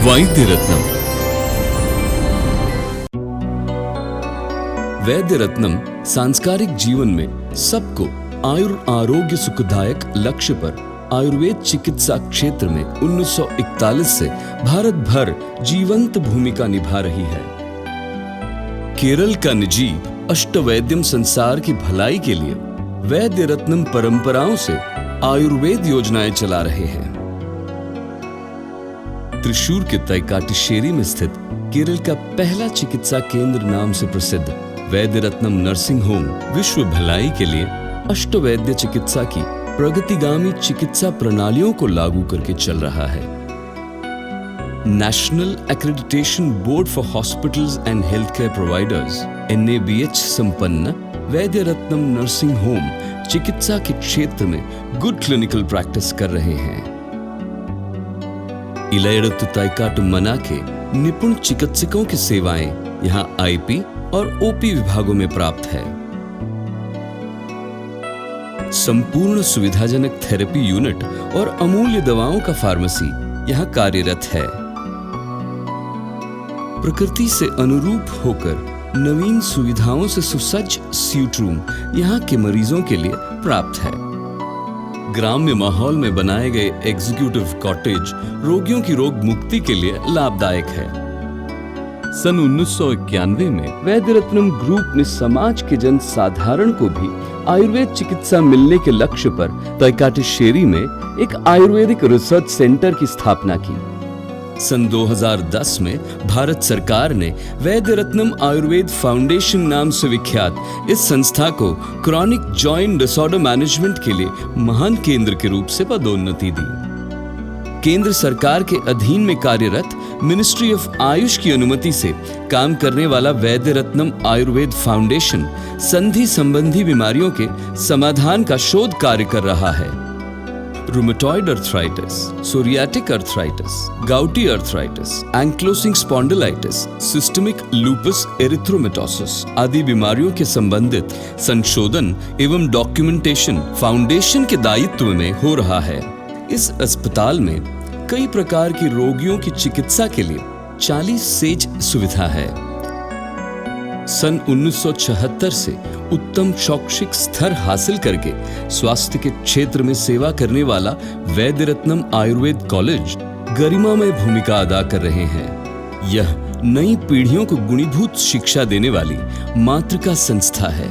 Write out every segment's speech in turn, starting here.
वैद्य रत्नम। वैद्य रत्नम सांस्कारिक जीवन में सबको आरोग्य सुखदायक लक्ष्य पर आयुर्वेद चिकित्सा क्षेत्र में 1941 से भारत भर जीवंत भूमिका निभा रही है। केरल का निजी अष्टवैद्यम संसार की भलाई के लिए वैद्य रत्नम परंपराओं से आयुर्वेद योजनाएं चला रहे हैं। त्रिशूर के तैकाटिश्शेरी में स्थित केरल का पहला चिकित्सा केंद्र नाम से प्रसिद्ध वैद्य रत्नम नर्सिंग होम विश्व भलाई के लिए अष्टवैद्य चिकित्सा की प्रगतिगामी चिकित्सा प्रणालियों को लागू करके चल रहा है। National accreditation board for hospitals and health care providers NABH संपन्न वैद्य रत्नम नर्सिंग होम चिकित्सा के क्षेत्र में गुड क्लिनिकल प्रैक्टिस कर रहे हैं। इलैयडतु तैकाटु मना के निपुण चिकित्सकों की सेवाएं यहाँ IP और OP विभागों में प्राप्त है। संपूर्ण सुविधाजनक थेरेपी यूनिट और अमूल्य दवाओं का फार्मेसी यहाँ कार्यरत है। प्रकृति से अनुरूप होकर नवीन सुविधाओं से सुसज्ज स्यूट रूम यहाँ के मरीजों के लिए प्राप्त है। ग्राम्य माहौल में बनाए गए एग्जीक्यूटिव कॉटेज रोगियों की रोग मुक्ति के लिए लाभदायक है। सन 1991 में वैद्य रत्नम ग्रुप ने समाज के जन साधारण को भी आयुर्वेद चिकित्सा मिलने के लक्ष्य पर तैकाटिश्शेरी में एक आयुर्वेदिक रिसर्च सेंटर की स्थापना की। सन 2010 में भारत सरकार ने वैद्य रत्नम आयुर्वेद फाउंडेशन नाम से विख्यात इस संस्था को क्रॉनिक जॉइंट डिसऑर्डर मैनेजमेंट के लिए महान केंद्र के रूप से पदोन्नति दी। केंद्र सरकार के अधीन में कार्यरत मिनिस्ट्री ऑफ आयुष की अनुमति से काम करने वाला वैद्य रत्नम आयुर्वेद फाउंडेशन संधि संबंधी बीमारियों के समाधान का शोध कार्य कर रहा है। Rheumatoid arthritis, psoriatic arthritis, gouty arthritis, ankylosing spondylitis, systemic lupus erythematosus आदि बीमारियों के संबंधित संशोधन एवं डॉक्यूमेंटेशन फाउंडेशन के दायित्व में हो रहा है। इस अस्पताल में कई प्रकार की रोगियों की चिकित्सा के लिए 40 सेज सुविधा है। सन 1976 से उत्तम शैक्षिक स्तर हासिल करके स्वास्थ्य के क्षेत्र में सेवा करने वाला वैद्य रत्नम आयुर्वेद कॉलेज गरिमामय भूमिका अदा कर रहे हैं। यह नई पीढ़ियों को गुणीभूत शिक्षा देने वाली मातृका संस्था है।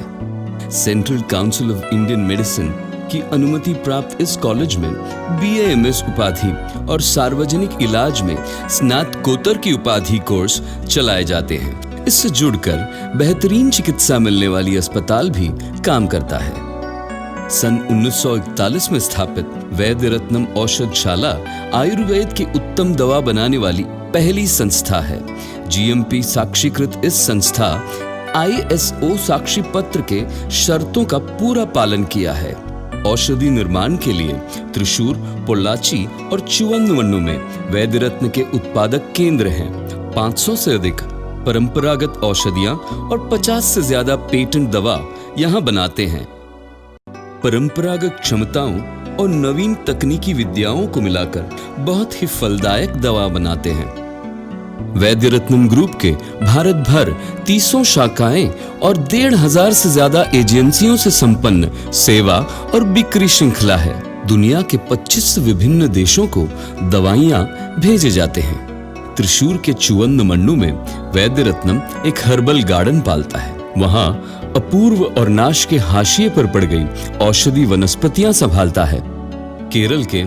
Central council of Indian medicine की अनुमति प्राप्त इस कॉलेज में BAMS उपाधि और सार्वजनिक इलाज में स्नातकोत्तर की उपाधि कोर्स चलाए जाते हैं। इससे जुड़कर बेहतरीन चिकित्सा मिलने वाली अस्पताल भी काम करता है। सन 1941 में स्थापित वैद्य रत्नम औषधशाला आयुर्वेद की उत्तम दवा बनाने वाली पहली संस्था है। GMP साक्षीकृत इस संस्था ISO साक्षी पत्र के शर्तों का पूरा पालन किया है। औषधि निर्माण के लिए त्रिशूर, पोल्लाची और चुवंदमन्नु में वैद्य रत्न के उत्पादक केंद्र हैं। 500 से अधिक परंपरागत औषधियां और 50 से ज्यादा पेटेंट दवा यहां बनाते हैं। परंपरागत क्षमताओं और नवीन तकनीकी विद्याओं को मिलाकर बहुत ही फलदायक दवा बनाते हैं। वैद्य रत्नम ग्रुप के भारत भर 30 शाखाएं और 1,500 से ज्यादा एजेंसियों से संपन्न सेवा और बिक्री श्रृंखला है। दुनिया के 25 विभिन्न देशों को दवाइयां भेजे जाते हैं। त्रिशूर के चुवंदमन्नु में वैद्य रत्नम एक हर्बल गार्डन पालता है। वहां अपूर्व और नाश के हाशिए पर पड़ गई औषधि वनस्पतियां संभालता है। केरल के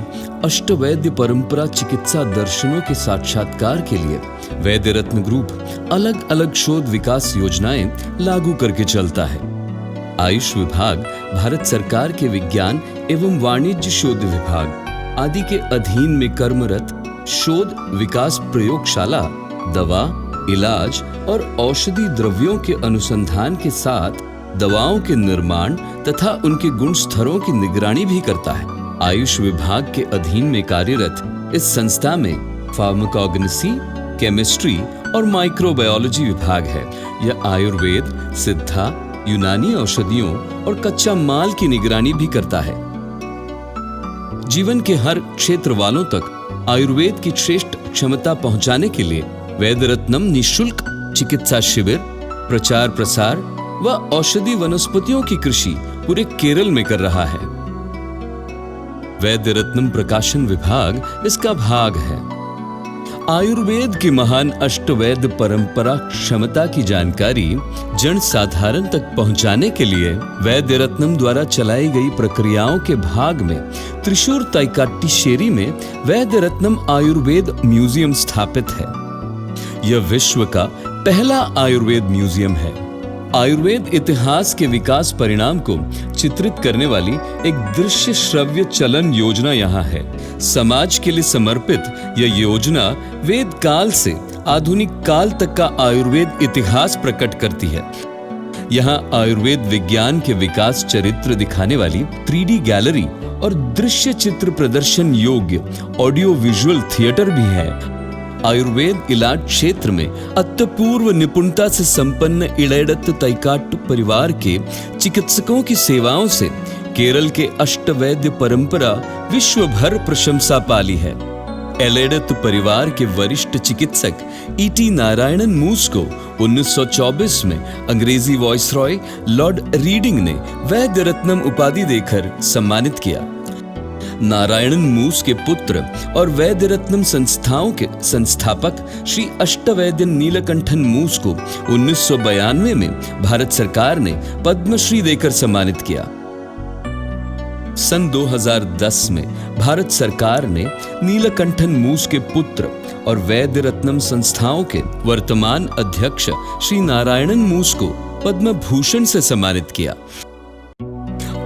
अष्टवैद्य परंपरा चिकित्सा दर्शनों के साक्षात्कार के लिए वैद्य रत्न ग्रुप अलग अलग शोध विकास योजनाएं लागू करके चलता है। आयुष विभाग भारत सरकार के विज्ञान एवं वाणिज्य शोध विभाग आदि के अधीन में कर्मरत शोध विकास प्रयोगशाला दवा, इलाज और औषधि द्रव्यों के अनुसंधान के साथ दवाओं के निर्माण तथा उनके गुण स्तरों की निगरानी भी करता है। आयुष विभाग के अधीन में कार्यरत इस संस्था में फार्माकोग्नोसी, केमिस्ट्री और माइक्रोबायोलॉजी विभाग है। यह आयुर्वेद, सिद्धा, यूनानी औषधियों और कच्चा माल की निगरानी भी करता है। जीवन के हर क्षेत्र वालों तक आयुर्वेद की श्रेष्ठ क्षमता पहुंचाने के लिए वैद्य रत्नम निःशुल्क चिकित्सा शिविर, प्रचार प्रसार व औषधि वनस्पतियों की कृषि पूरे केरल में कर रहा है। वैद्य रत्नम प्रकाशन विभाग इसका भाग है। आयुर्वेद की महान अष्टवैद्य परंपरा क्षमता की जानकारी जन साधारण तक पहुंचाने के लिए वैद्य रत्नम द्वारा चलाई गई प्रक्रियाओं के भाग में त्रिशूर तैकाट्टिशेरी में वैद्य रत्नम आयुर्वेद म्यूजियम स्थापित है। यह विश्व का पहला आयुर्वेद म्यूजियम है। आयुर्वेद इतिहास के विकास परिणाम को चित्रित करने वाली एक दृश्य श्रव्य चलन योजना यहाँ है। समाज के लिए समर्पित यह योजना वेद काल से आधुनिक काल तक का आयुर्वेद इतिहास प्रकट करती है। यहाँ आयुर्वेद विज्ञान के विकास चरित्र दिखाने वाली 3D गैलरी और दृश्य चित्र प्रदर्शन योग्य ऑडियो विजुअल थिएटर भी है। आयुर्वेद इलाज क्षेत्र में अत्यपूर्व निपुणता से संपन्न इलैयडत तैकाट्टु परिवार के चिकित्सकों की सेवाओं से केरल के अष्टवैद्य परंपरा विश्व भर प्रशंसा पाली है। इलैयडत परिवार के वरिष्ठ चिकित्सक E.T. नारायणन मूस को 1924 में अंग्रेजी वॉइसरॉय लॉर्ड रीडिंग ने वैद्य रत्नम उपाधि देकर सम्मानित किया। नारायणन मूस के पुत्र और वैद्य रत्नम संस्थाओं के संस्थापक श्री अष्टवैद्य नीलकंठन मूस को 1992 में भारत सरकार ने पद्मश्री देकर सम्मानित किया। सन 2010 में भारत सरकार ने नीलकंठन मूस के पुत्र और वैद्य रत्नम संस्थाओं के वर्तमान अध्यक्ष श्री नारायणन मूस को पद्म भूषण से सम्मानित किया।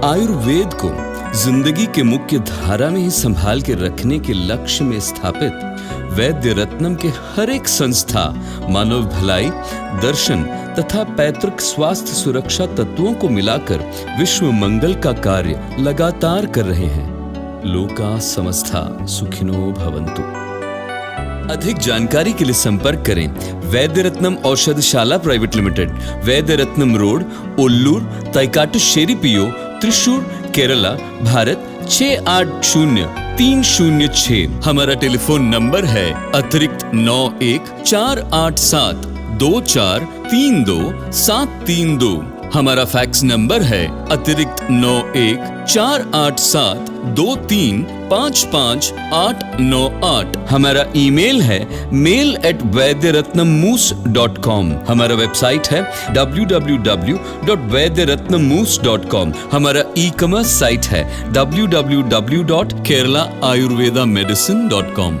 आयुर्वेद को जिंदगी के मुख्य धारा में ही संभाल के रखने के लक्ष्य में स्थापित वैद्य रत्नम के हर एक संस्था मानव भलाई, दर्शन तथा पैतृक स्वास्थ्य सुरक्षा तत्वों को मिलाकर विश्व मंगल का कार्य लगातार कर रहे हैं। लोका समस्ता सुखिनो भवन्तु। अधिक जानकारी के लिए संपर्क करें वैद्य रत्नम औषधशाला प्राइवेट लिमिटेड, वैद्य रत्नम रोड, ओल्लूर, तैकाट्टिशेरी PO, त्रिशूर, केरला, भारत 680306। हमारा टेलीफोन नंबर है अतिरिक्त 914872432732। हमारा फैक्स नंबर है अतिरिक्त 9148235598। हमारा ईमेल है mail@vaidyaratnamoose.com। हमारा वेबसाइट है www.vaidyaratnamoose.com। हमारा ई-कॉमर्स साइट है www.keralaayurvedamedicine.com।